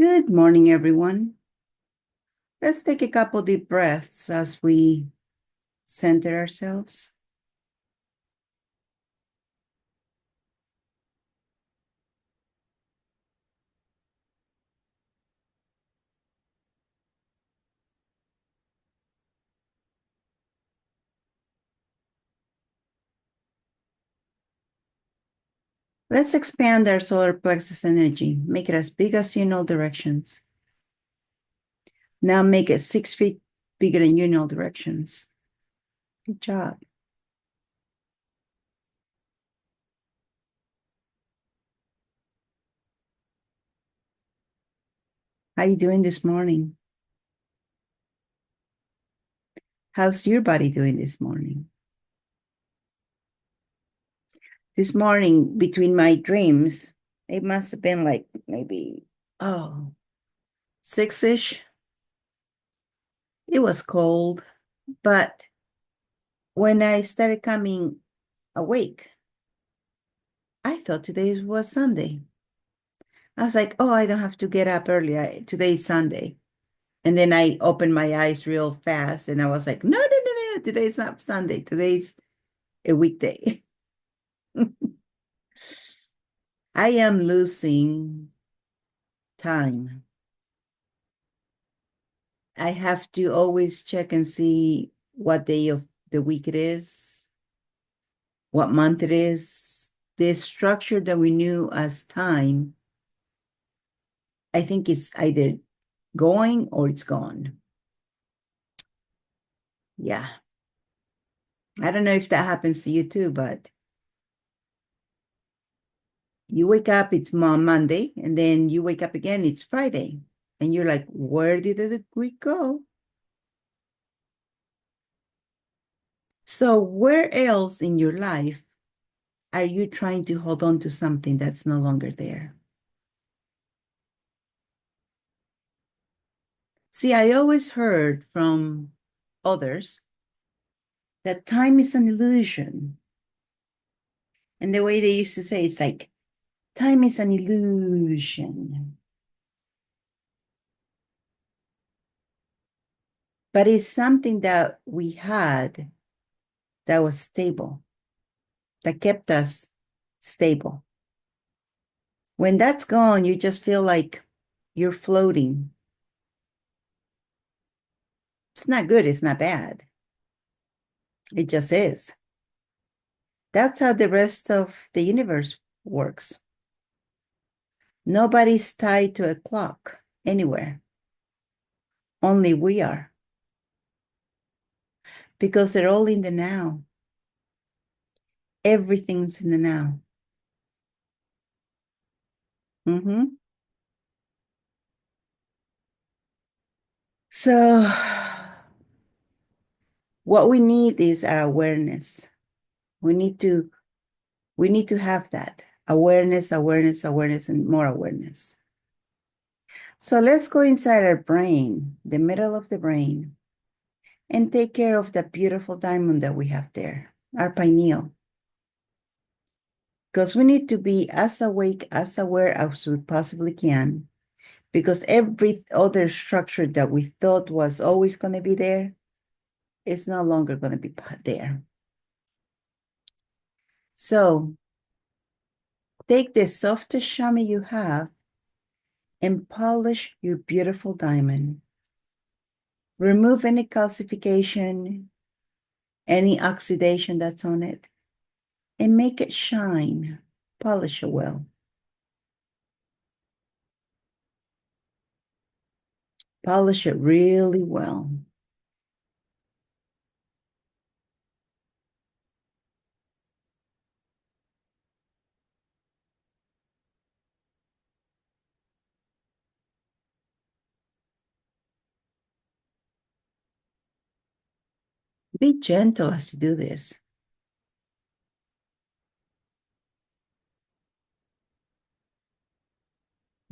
Good morning, everyone. Let's take a couple deep breaths as we center ourselves. Let's expand our solar plexus energy, make it as big as you in all directions. Now make it 6 feet bigger than you in all directions. Good job. How you doing this morning? How's your body doing this morning? This morning, between my dreams, it must have been like maybe, 6-ish. It was cold, but when I started coming awake, I thought today was Sunday. I was like, oh, I don't have to get up early. Today's Sunday. And then I opened my eyes real fast and I was like, no, no, no, no, no. Today's not Sunday. Today's a weekday. I am losing time. I have to always check and see what day of the week it is, what month it is. The structure that we knew as time, I think it's either going or it's gone. Yeah. I don't know if that happens to you too, but you wake up, it's Monday, and then you wake up again, it's Friday. And you're like, where did the week go? So, where else in your life are you trying to hold on to something that's no longer there? See, I always heard from others that time is an illusion. And the way they used to say it's like, time is an illusion. But it's something that we had that was stable, that kept us stable. When that's gone, you just feel like you're floating. It's not good, it's not bad. It just is. That's how the rest of the universe works. Nobody's tied to a clock anywhere. Only we are. Because they're all in the now. Everything's in the now. Mm-hmm. So, what we need is our awareness. We need to have that awareness, awareness, awareness, and more awareness. So let's go inside our brain, the middle of the brain, and take care of the beautiful diamond that we have there, our pineal. Because we need to be as awake, as aware as we possibly can, because every other structure that we thought was always going to be there is no longer going to be there. So take the softest chamois you have and polish your beautiful diamond. Remove any calcification, any oxidation that's on it, and make it shine. Polish it well. Polish it really well. Be gentle as you do this.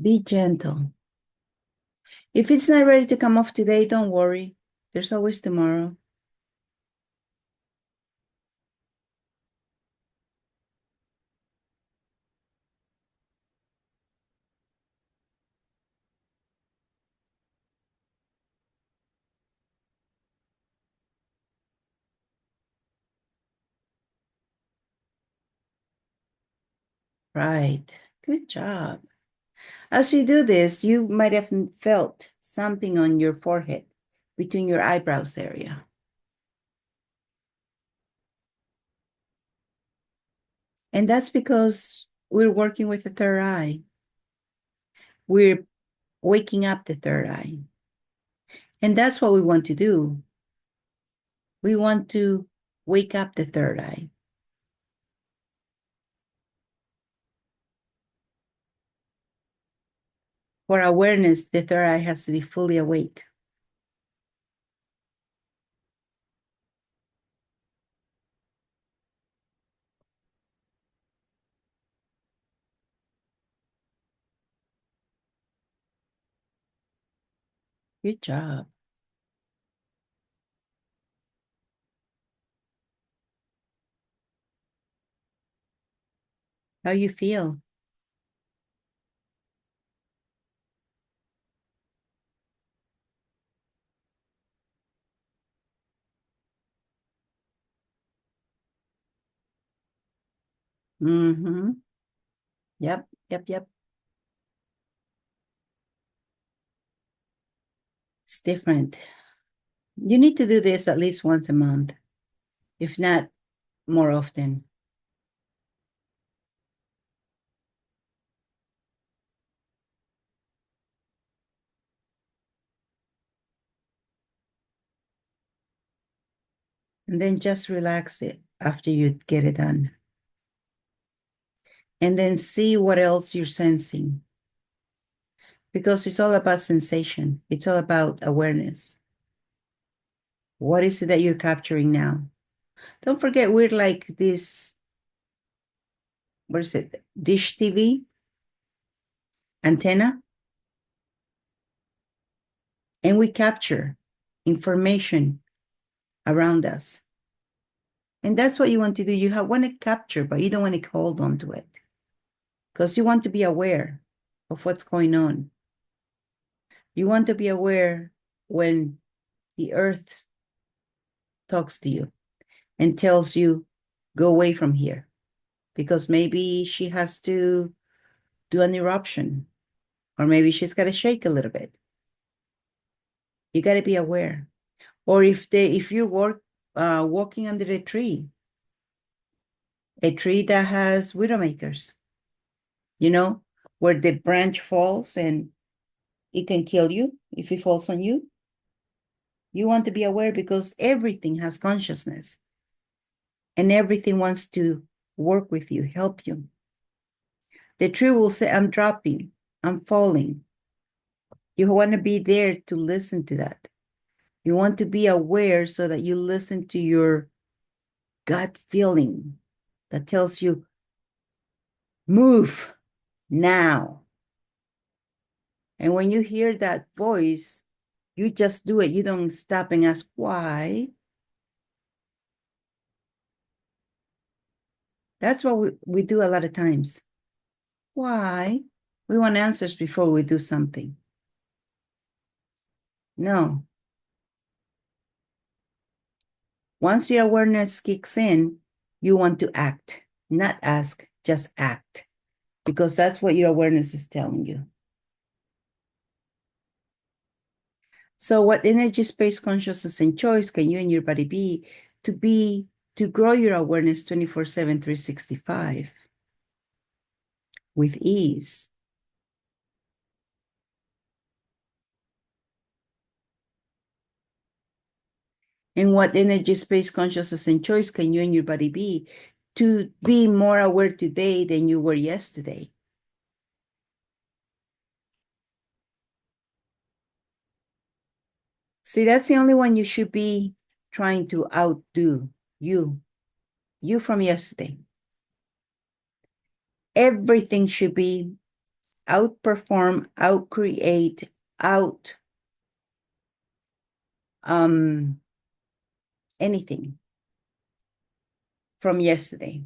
Be gentle. If it's not ready to come off today, don't worry. There's always tomorrow. Right. Good job. As you do this, you might have felt something on your forehead between your eyebrows area. And that's because we're working with the third eye. We're waking up the third eye. And that's what we want to do. We want to wake up the third eye. For awareness, the third eye has to be fully awake. Good job. How you feel? Mm-hmm. Yep, yep, yep. It's different. You need to do this at least once a month, if not more often. And then just relax it after you get it done. And then see what else you're sensing. Because it's all about sensation, it's all about awareness. What is it that you're capturing now? Don't forget, we're like this, what is it? Dish TV antenna. And we capture information around us. And that's what you want to do. You want to capture, but you don't want to hold on to it because you want to be aware of what's going on. You want to be aware when the earth talks to you and tells you, go away from here, because maybe she has to do an eruption, or maybe she's got to shake a little bit. You got to be aware. Or if you're walking under a tree that has widowmakers, where the branch falls and it can kill you if it falls on you. You want to be aware because everything has consciousness and everything wants to work with you, help you. The tree will say, I'm dropping, I'm falling. You want to be there to listen to that. You want to be aware so that you listen to your gut feeling that tells you, move now. And when you hear that voice, you just do it. You don't stop and ask why. That's what we do a lot of times. Why? We want answers before we do something. No. Once your awareness kicks in, you want to act, not ask, just act, because that's what your awareness is telling you. So what energy, space, consciousness, and choice can you and your body to grow your awareness 24/7, 365 with ease? And what energy, space, consciousness, and choice can you and your body to be more aware today than you were yesterday? See, that's the only one you should be trying to outdo, you from yesterday. Everything should be outperform, outcreate, out anything from yesterday.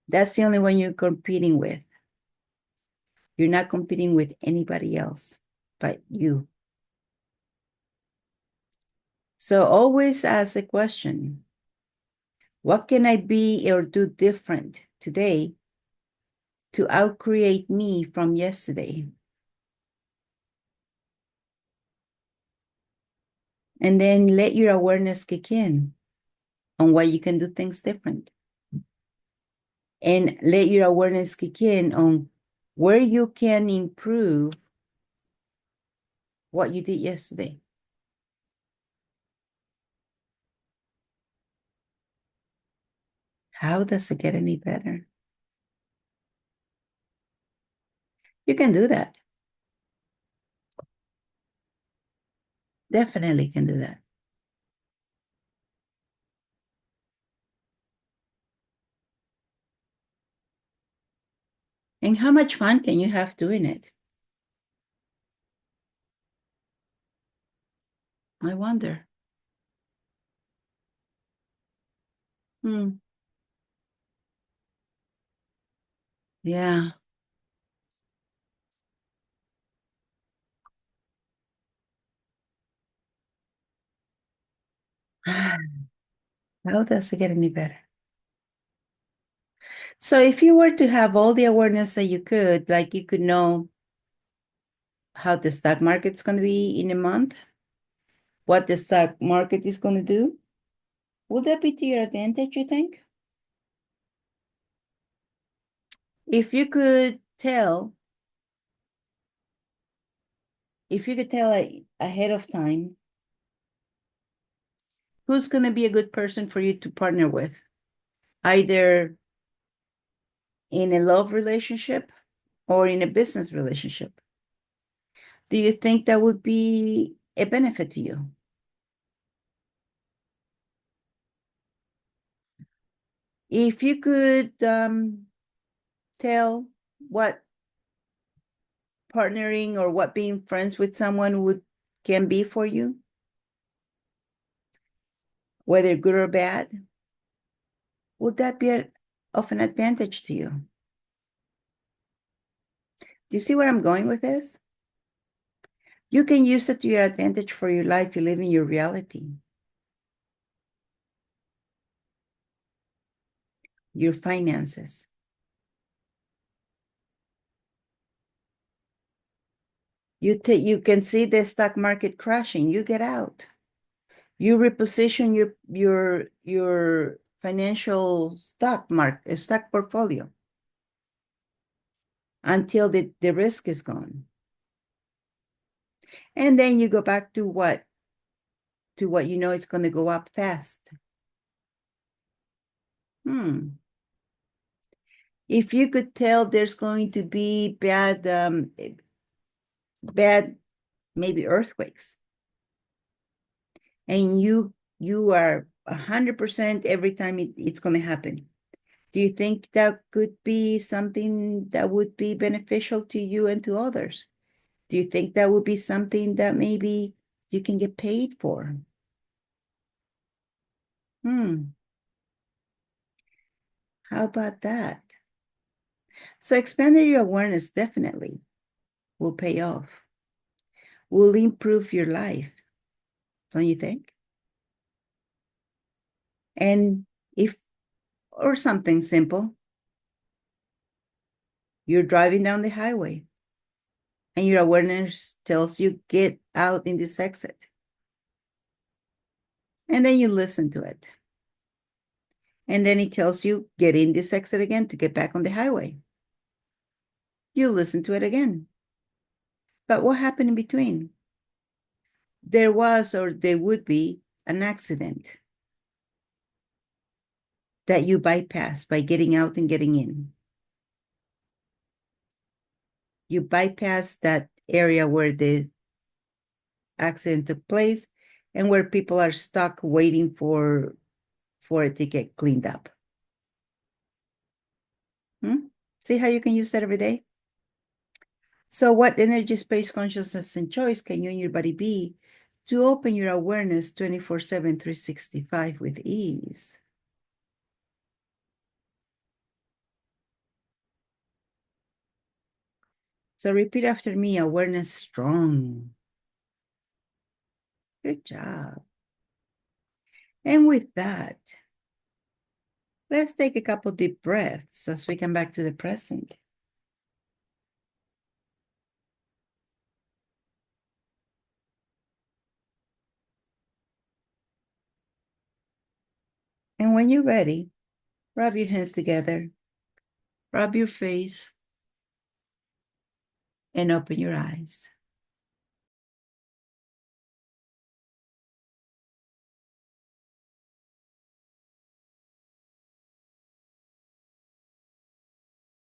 That's the only one you're competing with. You're not competing with anybody else but you. So always ask the question, what can I be or do different today to outcreate me from yesterday. And then let your awareness kick in on why you can do things different. And let your awareness kick in on where you can improve what you did yesterday. How does it get any better? You can do that. Definitely can do that. And how much fun can you have doing it? I wonder. Hmm. Yeah. How does it get any better? So if you were to have all the awareness that you could, like you could know how the stock market's going to be in a month, what the stock market is going to do, would that be to your advantage, you think? If you could tell, if you could tell ahead of time, who's going to be a good person for you to partner with, either in a love relationship or in a business relationship, do you think that would be a benefit to you? If you could tell what partnering or what being friends with someone would can be for you, whether good or bad, would that be of an advantage to you? Do you see where I'm going with this? You can use it to your advantage for your life. You live in your reality, your finances. You can see the stock market crashing. You get out. You reposition your financial stock portfolio until the risk is gone. And then you go back to what you know it's going to go up fast. If you could tell there's going to be bad maybe earthquakes, and you are 100% every time it's going to happen, do you think that could be something that would be beneficial to you and to others? Do you think that would be something that maybe you can get paid for? How about that? So expanding your awareness definitely will pay off, will improve your life, don't you think? And if, or something simple, you're driving down the highway and your awareness tells you get out in this exit. And then you listen to it. And then it tells you get in this exit again to get back on the highway. You listen to it again. But what happened in between? There was, or there would be, an accident that you bypass by getting out and getting in. You bypass that area where the accident took place and where people are stuck waiting for it to get cleaned up. See how you can use that every day? So what energy, space, consciousness, and choice can you and your body be to open your awareness 24/7, 365 with ease? So repeat after me, awareness strong. Good job. And with that, let's take a couple deep breaths as we come back to the present. And when you're ready, rub your hands together, rub your face, and open your eyes.